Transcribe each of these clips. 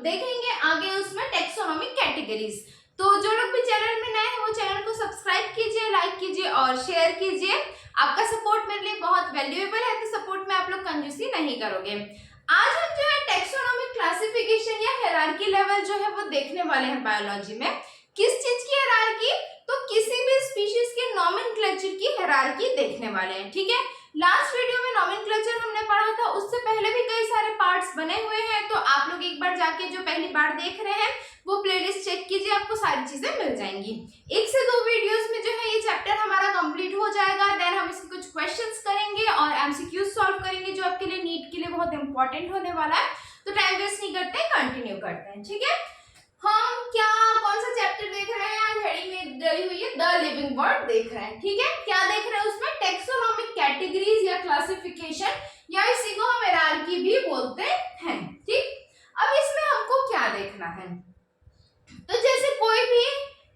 देखेंगे आगे उसमें टेक्सोनॉमिक कैटेगरीज। तो जो लोग भी चैनल में नए हैं वो चैनल को सब्सक्राइब कीजिए, लाइक कीजिए और शेयर कीजिए। आपका सपोर्ट मेरे लिए बहुत वैल्यूएबल है, तो सपोर्ट में आप लोग कंजूसी नहीं करोगे। आज हम जो है टेक्सोनॉमिक क्लासिफिकेशन या हायरार्की लेवल जो है वो देखने वाले हैं बायोलॉजी में। किस चीज की हायरार्की? तो किसी भी स्पीशीज के नॉमेनक्लेचर की हायरार्की देखने वाले हैं। ठीक है, लास्ट वीडियो में नॉमेनक्लेचर हमने पढ़ा था, उससे पहले भी कई सारे पार्ट्स बने हुए हैं, तो आप लोग एक बार जाके जो पहली बार देख रहे हैं वो प्लेलिस्ट चेक कीजिए, आपको सारी चीजें मिल जाएंगी। 1 से 2 वीडियोस में जो है ये चैप्टर हमारा कंप्लीट हो जाएगा। देन हम इसके कुछ क्वेश्चंस करेंगे और एमसीक्यूज सॉल्व करेंगे जो आपके लिए नीट के लिए बहुत इंपॉर्टेंट होने वाला है। तो टाइम वेस्ट नहीं करते, कंटिन्यू करते हैं। ठीक है, हम क्या कौन सा चैप्टर देख रहे हैं? आज हेडिंग में डली हुई है द लिविंग वर्ल्ड देख रहे हैं। ठीक है, क्या देख रहे हैं उसमें? टेक्सोनॉमिक कैटेगरीज या क्लासिफिकेशन, या इसी को हम हायरार्की भी बोलते हैं। ठीक, अब इसमें हमको क्या देखना है? तो जैसे कोई भी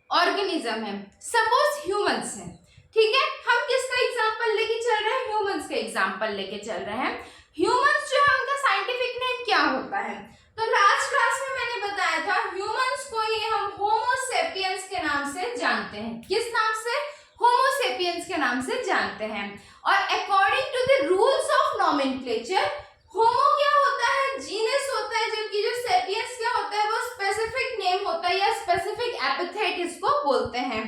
ऑर्गेनिज्म है, सपोज ह्यूमंस है, ठीक है, हम किसका एग्जांपल लेके चल रहे हैं? ह्यूमंस का एग्जांपल लेके चल रहे हैं। ह्यूमंस जो है उनका साइंटिफिक नेम क्या होता है? तो लास्ट क्लास में मैंने बताया था ह्यूमंस को ही हम होमो सेपियंस के नाम से जानते हैं। किस नाम से? होमो सेपियंस के नाम से जानते हैं। और according to the rules of nomenclature, homo क्या होता है? जीनस होता है, जबकि जो सेपियंस क्या होता है वो स्पेसिफिक नेम होता है या स्पेसिफिक एपिथेट इसको बोलते हैं।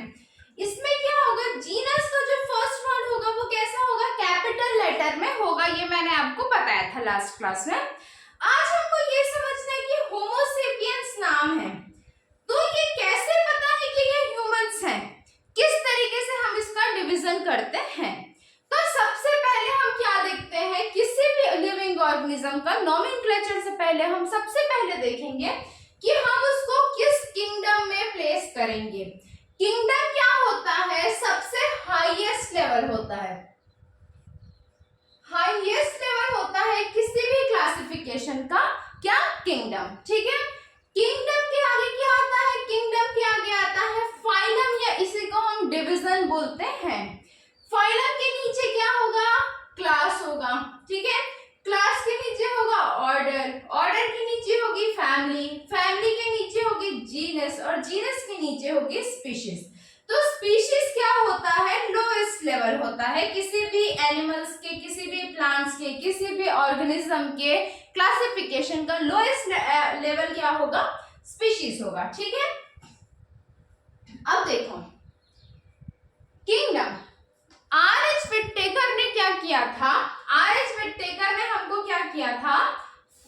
इसमें क्या होगा? जीनस का जो फर्स्ट वर्ड होगा वो कैसा होगा? कैपिटल लेटर में होगा, ये मैंने आपको बताया था लास्ट क्लास में। आज हमको ये समझना है कि होमो सेपियंस नाम है, तो ये कैसे पता है कि ये ह्यूमंस हैं? किस तरीके से हम इसका डिवीजन करते हैं? तो सबसे पहले हम क्या देखते हैं? किसी भी लिविंग ऑर्गेनिज्म का नॉमेनक्लेचर से पहले हम सबसे पहले देखेंगे कि हम उसको किस किंगडम में प्लेस करेंगे। किंगडम क्या होता है? सबसे हाईएस्ट लेवल होता है, हाईएस्ट लेवल होता है किसी भी क्लासिफिकेशन का। क्या? किंगडम। ठीक है, किंगडम के आगे क्या आता है? किंगडम के आगे आता है फाइलम, या इसी को हम डिवीजन बोलते हैं। फाइलम के नीचे क्या होगा? क्लास होगा। ठीक है, क्लास के नीचे होगा ऑर्डर, ऑर्डर के नीचे होगी फैमिली, फैमिली के नीचे होगी जीनस, और जीनस के नीचे होगी स्पीशीज। तो स्पीशीज क्या होता है? लोएस्ट लेवल होता है किसी भी एनिमल्स के, किसी भी प्लांट्स के, किसी भी ऑर्गेनिज्म के क्लासिफिकेशन का लोएस्ट लेवल क्या होगा? स्पीशीज होगा। ठीक है, अब देखो किंगडम। आर.एच. विटेकर ने क्या किया था? आर.एच. विटेकर ने हमको क्या किया था?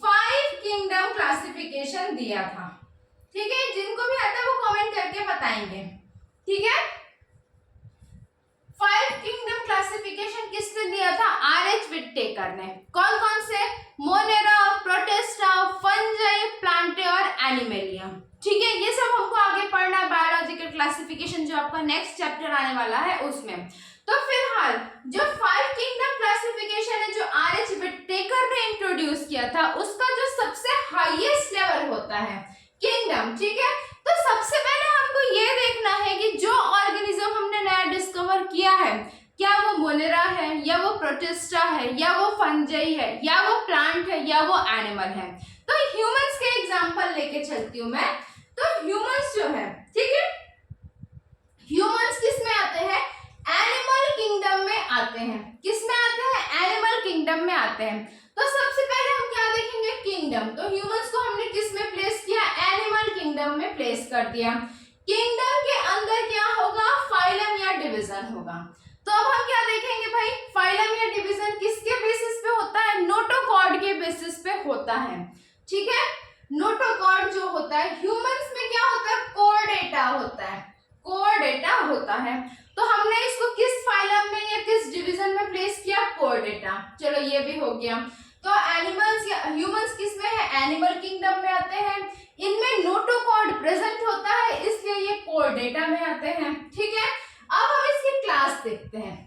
5 किंगडम क्लासिफिकेशन दिया था। ठीक है, जिनको भी आता है वो कमेंट करके बताएंगे। ठीक है, 5 किंगडम क्लासिफिकेशन किसने दिया था? आर.एच. विटेकर ने। कौन कौन से? मोनेरा, प्रोटिस्टा, फंजाई, प्लांटे और एनिमेलियम। ठीक है, ये सब हमको आगे पढ़ना है बायोलॉजिकल क्लासिफिकेशन जो आपका नेक्स्ट चैप्टर आने वाला है उसमें। तो फिलहाल जो 5 किंगडम क्लासिफिकेशन है जो आर.एच. विटेकर ने इंट्रोड्यूस किया था, उसका जो सबसे हाईएस्ट लेवल होता है किंगडम। ठीक है, तो सबसे पहले हमको ये देखना है कि जो ऑर्गेनिज्म हमने नया डिस्कवर किया है, क्या वो मोनेरा है, या वो प्रोटिस्टा है, या वो फंजाई है, या वो प्लांट है, या वो एनिमल है। तो ह्यूमंस के एग्जांपल लेके चलती हूं मैं। तो ह्यूमंस जो है, ठीक है, ह्यूमंस किस में आते हैं? एनिमल किंगडम में आते हैं। किस में आते हैं? एनिमल किंगडम में आते हैं। तो सबसे पहले हम क्या देखेंगे? किंगडम। तो ह्यूमंस को हमने किस में प्लेस किया? एनिमल किंगडम में प्लेस कर दिया। किंगडम के अंदर क्या होगा? फाइलम या डिवीजन होगा। तो अब हम क्या देखेंगे भाई? फाइलम या डिवीजन किसके बेसिस पे होता है? नोटोकॉर्ड के बेसिस पे होता है। ठीक है, नोटोकॉर्ड जो होता है ह्यूमंस में क्या होता है? कोर्डेटा होता है, कोर्डेटा होता है। तो हमने इसको किस फाइलम में या किस डिवीजन में प्लेस किया? कोर्डेटा। चलो ये भी हो गया। तो एनिमल्स या ह्यूमंस किस में है? एनिमल किंगडम में आते हैं। इनमें नोटोकॉर्ड प्रेजेंट होता है, इसलिए ये कोर्डेटा में आते हैं। ठीक है, अब हम इसकी क्लास देखते हैं।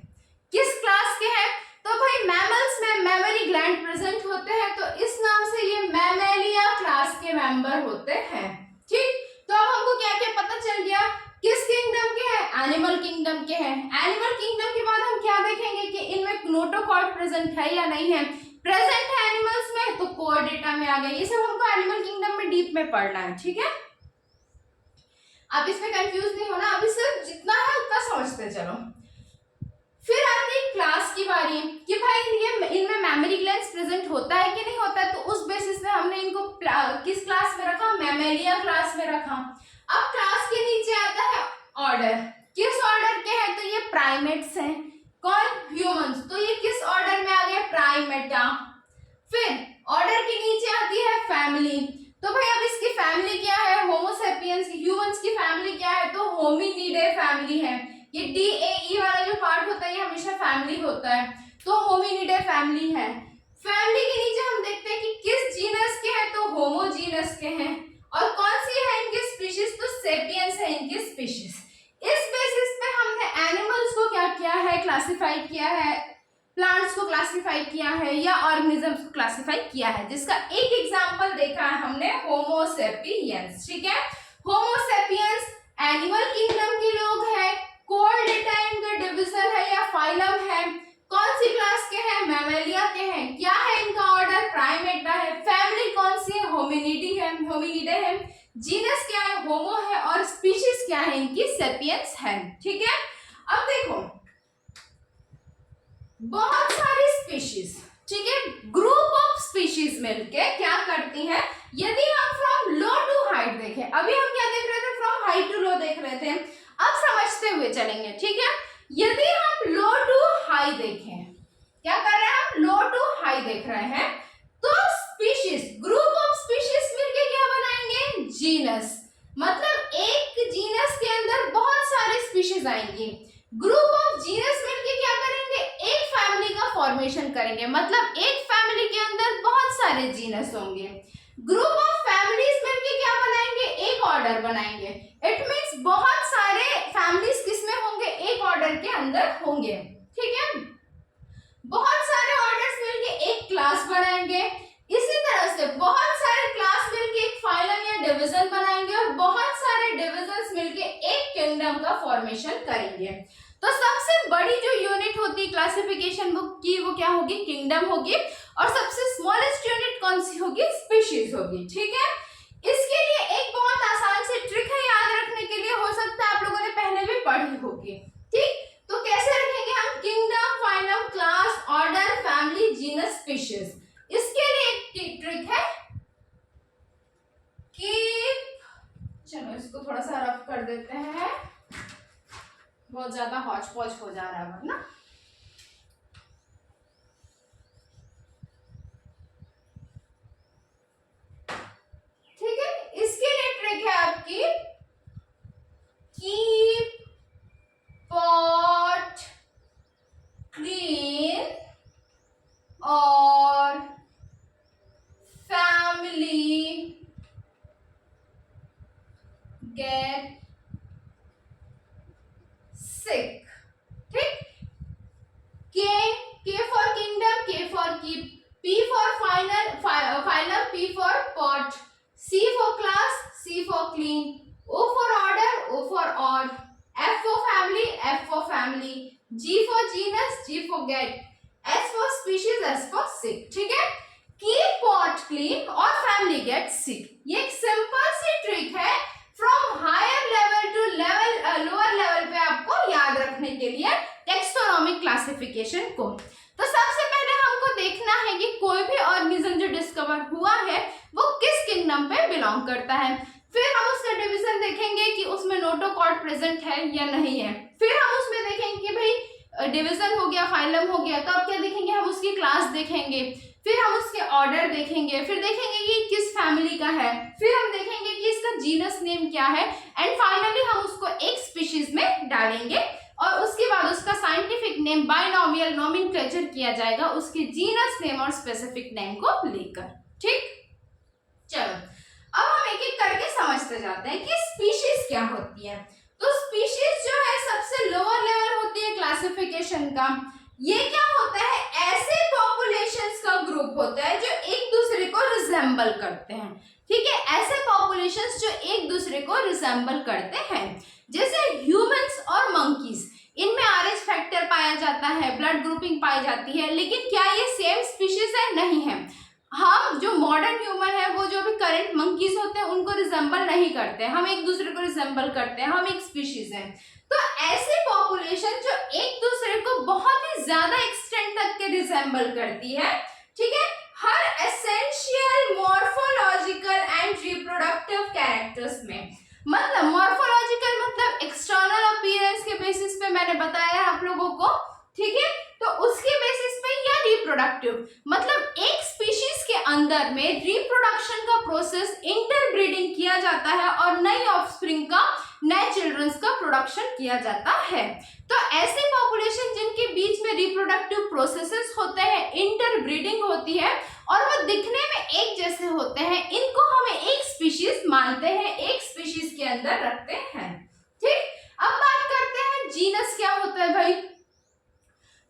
किस क्लास के हैं? तो भाई मैमल्स में मैमरी ग्लैंड प्रेजेंट होते हैं, तो इस नाम से ये मैमेलिया क्लास के मेंबर होते हैं। ठीक, तो अब हमको क्या क्या पता चल गया? किस किंगडम के हैं? एनिमल किंगडम के हैं। एनिमल किंगडम के बाद हम क्या देखेंगे कि इनमें नोटोकॉर्ड प्रेजेंट है या नहीं है। प्रेजेंट है एनिमल्स में, तो कोर्डेटा में आ गए। ये सब हमको एनिमल किंगडम में डीप में पढ़ना है, ठीक है। आप इसमें कंफ्यूज नहीं होना, अभी सिर्फ जितना है उतना समझते चलो। फिर आती है क्लास की बारी कि भाई ये इनमें मेमोरी ग्लैंड्स प्रेजेंट होता है कि नहीं होता है, तो उस बेसिस पे हमने इनको किस क्लास में रखा, मैमेलिया क्लास में रखा। अब क्लास के नीचे आता है ऑर्डर, किस ऑर्डर के हैं, तो ये प्राइमेट्स हैं। कौन, ह्यूमंस, तो ये किस ऑर्डर में आ गया, प्राइमेटा। फिर ऑर्डर के नीचे आती है फैमिली, तो भाई अब इसकी फैमिली क्या है, होमो सेपियंस, ह्यूमंस की फैमिली क्या है, तो होमिनिडे फैमिली है। ये DAE वाला जो पार्ट होता है ये हमेशा फैमिली होता है, तो होमिनिडे फैमिली है। फैमिली के नीचे हम देखते हैं कि किस जीनस के हैं, तो होमो जीनस के हैं। और कौन सी है इनकी स्पीशीज, तो सेपियंस है इनकी स्पीशीज। इस बेसिस पे हमने एनिमल्स को क्या किया है, क्लासिफाई किया है, प्लांट्स को क्लासिफाई किया है या ऑर्गेनिजम्स को क्लासिफाई किया है, जिसका एक एग्जांपल देखा है हमने, होमो सेपियंस, ठीक है। होमो सेपियंस एनिमल किंगडम के लोग हैं, कोल डेटा इनका डिवीजन है या फाइलम है, कौन सी क्लास के हैं, मैमेलिया के हैं, क्या है इनका ऑर्डर, प्राइमेटा है, फैमिली कौन सी है, होमिनिडी है, होमिनिडे है, जीनस क्या है, होमो है, और स्पीशीज क्या है इनकी, सेपियंस है, ठीक है। अब देखो बहुत सारी स्पीशीज, ठीक है, ग्रुप ऑफ स्पीशीज मिलके क्या करती हैं, यदि हम फ्रॉम लो टू हाइट देखें, अभी हम क्या देख रहे थे, फ्रॉम हाइट टू लो देख रहे थे, अब समझते हुए चलेंगे, ठीक है। यदि हम लो टू हाई देखें, क्या कर रहे हैं हम, लो टू हाई देख रहे हैं, तो स्पीशीज, ग्रुप ऑफ स्पीशीज मिलके क्या बनाएंगे, जीनस। मतलब एक जीनस के अंदर बहुत सारे स्पीशीज आएंगी, ग्रुप ऑफ जीनस मिलके क्या करेंगे, एक फैमिली का फॉर्मेशन करेंगे, मतलब एक फैमिली के अंदर बहुत सारे जीनस होंगे। ग्रुप ऑफ फैमिलीज मिलके क्या बनाएंगे, एक ऑर्डर बनाएंगे। इट मींस बहुत सारे फैमिलीज किसमें होंगे, एक ऑर्डर के अंदर होंगे, ठीक है। बहुत सारे ऑर्डर्स मिलके एक क्लास बनाएंगे, इसी तरह से बहुत सारे क्लास मिलके एक फाइलम या डिवीजन बनाएंगे, और बहुत सारे डिविजन्स मिलके एक किंगडम का फॉर्मेशन करेंगे। तो सबसे बड़ी जो यूनिट होती है क्लासिफिकेशन बुक की, वो क्या होगी, किंगडम होगी, और सबसे स्मॉलेस्ट यूनिट कौन सी होगी, स्पीशीज होगी, ठीक है। इसके लिए एक बहुत आसान सी ट्रिक है याद रखने के लिए, हो सकता है आप लोगों ने पहले भी पढ़ी होगी, ठीक। तो कैसे रखेंगे हम, kingdom, phylum, class, order, family, genus, species. इसके लिए एक ट्रिक है कि, चलो इसको थोड़ा सा रफ कर देते हैं, बहुत ज्यादा हौच पौच हो जा रहा है वरना। ठीक है, इसके लिए ट्रिक है आपकी, कीप पॉट क्लीन और फैमिली गेट sick, ठीक। K for kingdom, K for keep, P for phylum, P for pot, C for class, C for clean, O for order, O for odd, F for family, F for family, G for genus, G for get, S for species, S for sick, ठीक है। Keep pot clean और family get sick, ये एक simple सी trick है from higher level to level, lower level पे आपको याद रखने के लिए टेक्सोनोमिक क्लासिफिकेशन को। तो सबसे पहले हमको देखना है कि कोई भी ऑर्गेनिज्म जो डिस्कवर हुआ है वो किस किंगडम पे बिलोंग करता है। फिर हम उसका डिवीजन देखेंगे कि उसमें नोटोकॉर्ड प्रेजेंट है या नहीं है। फिर हम उसमें देखेंगे कि भाई डिवीजन हो गया, फाइलम हो गया, तो अब क्या देखेंगे, हम उसकी क्लास देखेंगे, फिर हम उसके ऑर्डर देखेंगे, फिर देखेंगे कि किस फैमिली का है, फिर हम देखेंगे कि इसका जीनस नेम क्या है, एंड फाइनली हम उसको एक स्पीशीज में डालेंगे और उसके बाद उसका साइंटिफिक नेम बाइनोमियल नोमेनक्लेचर किया जाएगा उसके जीनस नेम और स्पेसिफिक नेम को लेकर, ठीक। चलो अब हम एक एक करके समझते जाते हैं कि स्पीशीज क्या होती है। तो स्पीशीज जो है सबसे लोअर लेवल होती है क्लासिफिकेशन का। ये क्या होता है, ऐसे पॉपुलेशंस का ग्रुप होता है जो एक दूसरे को रिजेंबल करते हैं, ठीक है। ऐसे पॉपुलेशंस जो एक दूसरे को रिजेंबल करते हैं, जैसे ह्यूमंस और मंकीज, इनमें आरएच फैक्टर पाया जाता है, ब्लड ग्रुपिंग पाई जाती है, लेकिन क्या ये सेम स्पीशीज है, नहीं है। हम जो मॉडर्न ह्यूमन है, वो जो भी करंट मंकीज होते हैं उनको रिजेंबल नहीं करते, हम एक दूसरे को रिजेंबल करते हैं, हम एक स्पीशीज हैं। तो ऐसी पॉपुलेशन जो एक दूसरे को बहुत ही ज्यादा एक्सटेंट तक के रिजेंबल करती है, ठीक है, हर essential morphological and reproductive characters में। मतलब मॉर्फोलॉजिकल मतलब एक्सटर्नल अपीयरेंस के बेसिस पे मैंने बताया आप लोगों को, ठीक है, तो उसके बेसिस पे, या रिप्रोडक्टिव मतलब एक स्पीशीज के अंदर में रिप्रोडक्शन का प्रोसेस इंटरब्रीडिंग किया जाता है और नई ऑफस्प्रिंग का, नए चिल्ड्रंस का प्रोडक्शन किया जाता है। तो ऐसी पॉपुलेशन जिनके बीच में रिप्रोडक्टिव प्रोसेसेस होते हैं, इंटरब्रीडिंग होती है और वो दिखने में एक जैसे होते हैं, इनको हमें एक स्पीशीज मानते हैं, एक स्पीशीज के अंदर रखते हैं। ठीक, अब बात करते हैं जीनस क्या होता है भाई।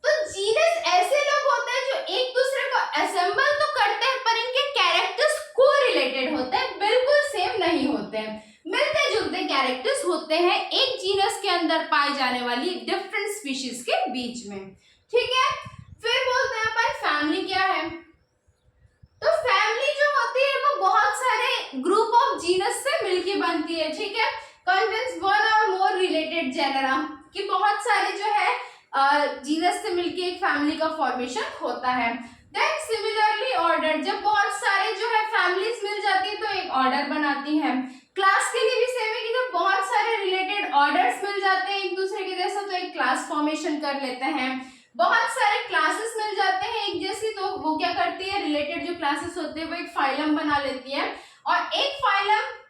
तो जीनस ऐसे लोग होते हैं जो एक दूसरे को असेंबल तो करते हैं पर इनके कैरेक्टर्स कोरिलेटेड होते हैं, बिल्कुल सेम नहीं होते हैं, मिलते जुलते कैरेक्टर्स होते हैं एक जीनस के अंदर पाई जाने वाली डिफरेंट स्पीशीज के बीच में। ठीक है, फिर बोलते हैं अपन फैमिली क्या है। तो फैमिली जो होती है वो बहुत सारे ग्रुप ऑफ जीनस से मिलके बनती है। ठीक है, कंटेन्स वन और मोर रिलेटेड जेनरा, कि बहुत सारे जो है जीनस से मिलके एक फैमिली का फॉर्मेशन होता है। देन सिमिलरली ऑर्डर, जब बहुत सारे जो है फैमिलीज मिल जाती है तो एक ऑर्डर बनाती है। क्लास के लिए भी सेम है कि जब बहुत सारे रिलेटेड ऑर्डर्स मिल जाते हैं एक दूसरे के जैसा तो एक क्लास फॉर्मेशन कर लेते हैं। बहुत सारे क्लासेस मिल जाते हैं एक जैसी तो वो क्या करती है, रिलेटेड जो क्लासेस होते हैं वो एक फाइलम बना लेती है और एक फाइलम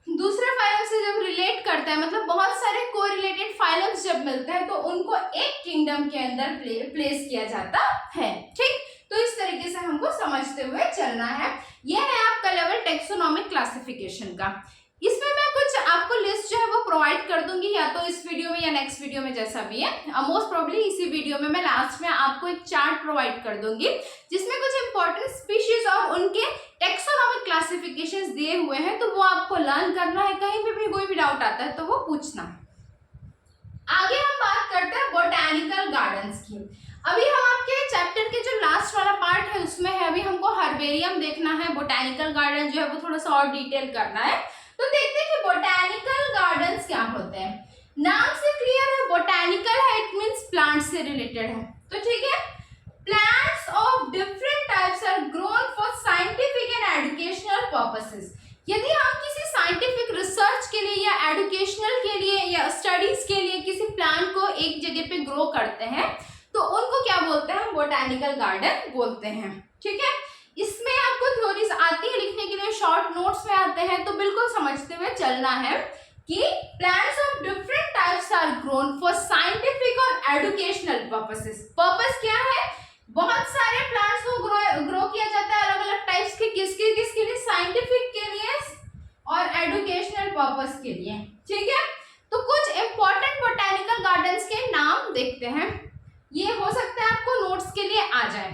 दूसरे फाइलम से जब रिलेट करता है, मतलब बहुत सारे कोरिलेटेड फाइलम्स जब मिलते हैं तो उनको एक किंगडम के अंदर प्लेस किया जाता है। ठीक, तो इस तरीके से हमको समझते हुए चलना है। यह है आपका लेवल टेक्सोनॉमिक क्लासिफिकेशन का। इसमें मैं कुछ आपको लिस्ट जो है वो प्रोवाइड कर दूंगी, या तो इस वीडियो में या नेक्स्ट वीडियो में, जैसा भी है। मोस्ट प्रोबेबली इसी वीडियो में मैं लास्ट में आपको एक चार्ट प्रोवाइड कर दूंगी जिसमें कुछ इंपॉर्टेंट स्पीशीज और उनके टेक्सोनॉमिक क्लासिफिकेशंस दिए हुए हैं, तो वो आपको लर्न करना है। कहीं भी कोई भी डाउट आता है तो वो पूछना। आगे हम बात करते हैं बोटैनिकल गार्डन्स की। अभी हम आपके चैप्टर के जो लास्ट वाला पार्ट है उसमें है, अभी हमको हर्बेरियम देखना है, बोटैनिकल गार्डन जो है वो थोड़ा सा और डिटेल करना है। तो देखते हैं कि बोटैनिकल गार्डन्स क्या होते हैं। नाम से क्लियर है, बोटैनिकल है, इट मींस प्लांट से रिलेटेड है। तो ठीक है, plants of different types are grown for scientific and educational purposes. यदि हम किसी साइंटिफिक रिसर्च के लिए या एजुकेशनल के लिए या स्टडीज के लिए किसी प्लांट को एक जगह पे ग्रो करते हैं तो उनको क्या बोलते हैं, बोटैनिकल गार्डन बोलते हैं। ठीक है, इसमें आपको थ्योरीज आती है लिखने के लिए, शॉर्ट नोट्स में आते हैं, तो बिल्कुल समझते हुए चलना है कि plants of different types are grown for scientific और एजुकेशनल पर्पसेस। पर्पस क्या है, बहुत सारे प्लांट्स को ग्रो किया जाता है अलग अलग टाइप्स के, किसके लिए, साइंटिफिक के लिए और एजुकेशनल पर्पस के लिए। ठीक है, तो कुछ इंपॉर्टेंट बोटैनिकल गार्डन्स के नाम देखते हैं, ये हो सकता है आपको नोट्स के लिए आ जाए।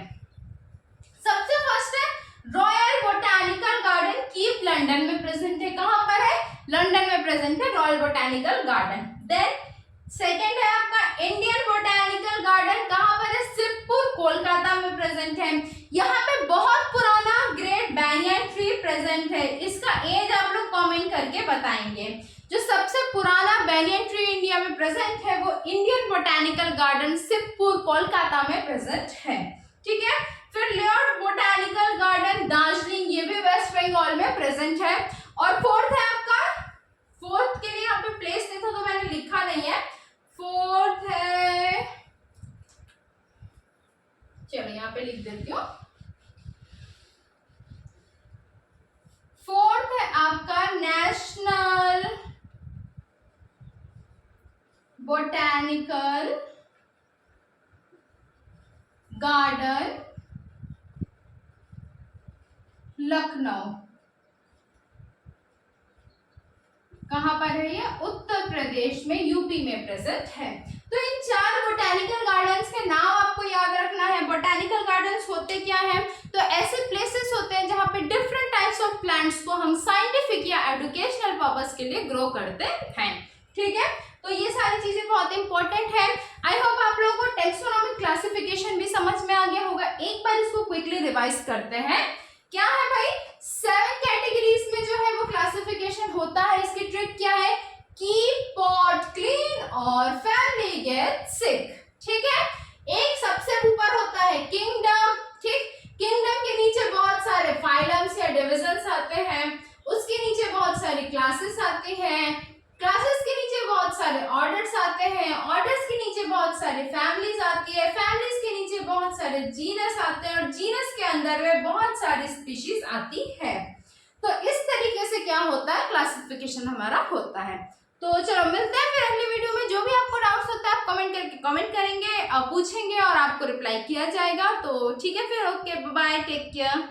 सबसे फर्स्ट है Royal Botanical Garden, Kew London में प्रेजेंट है। कहां पर है, लंदन में प्रेजेंट है Royal Botanical Garden. Then second है आपका इंडियन बोटैनिकल गार्डन, कहां पर है, शिवपुर कोलकाता में प्रेजेंट है। यहाँ पे बहुत पुराना ग्रेट बैनियन ट्री प्रेजेंट है, इसका एज आप लोग कमेंट करके बताएंगे। जो सबसे पुराना बैनियन ट्री इंडिया में प्रेजेंट है वो Indian botanical garden Shivpur Kolkata में प्रेजेंट है। ठीक है, फिर लियोट बोटैनिकल गार्डन दार्जिलिंग, ये भी वेस्ट बंगाल में प्रेजेंट है। और फोर्थ है आपका, फोर्थ के लिए यहाँ पे प्लेस नहीं था तो मैंने लिखा नहीं है, फोर्थ है, चलो यहाँ पे लिख देती हूँ। फोर्थ है आपका नेशनल बोटैनिकल गार्डन लखनऊ। कहां पर है ये, उत्तर प्रदेश में, यूपी में प्रेजेंट है। तो इन चार बोटैनिकल गार्डन्स के नाम आपको याद रखना है। बोटैनिकल गार्डन्स होते क्या हैं, तो ऐसे प्लेसेस होते हैं जहां पे डिफरेंट टाइप्स ऑफ प्लांट्स को हम साइंटिफिक या एजुकेशनल पर्पस के लिए ग्रो करते हैं। ठीक है, तो ये सारी चीजें बहुत इंपॉर्टेंट है। आई होप आप लोगों को टेक्सोनॉमिक क्लासिफिकेशन भी समझ में आ गया होगा। एक बार इसको क्विकली रिवाइज करते हैं। क्या है भाई, 7 कैटेगरी क्लासेस आते हैं, क्लासेस के नीचे बहुत सारे ऑर्डर्स आते हैं, ऑर्डर्स के नीचे बहुत सारे फैमिलीज आती है, फैमिलीज के नीचे बहुत सारे जीनस आते हैं और जीनस के अंदर में बहुत सारी स्पीशीज आती है। तो इस तरीके से क्या होता है, क्लासिफिकेशन हमारा होता है। तो चलो मिलते हैं फिर अगली वीडियो में। जो भी आपको डाउट्स होता है आप कमेंट करके कमेंट करेंगे, पूछेंगे और आपको रिप्लाई किया जाएगा। तो ठीक है फिर, ओके बाय, टेक केयर।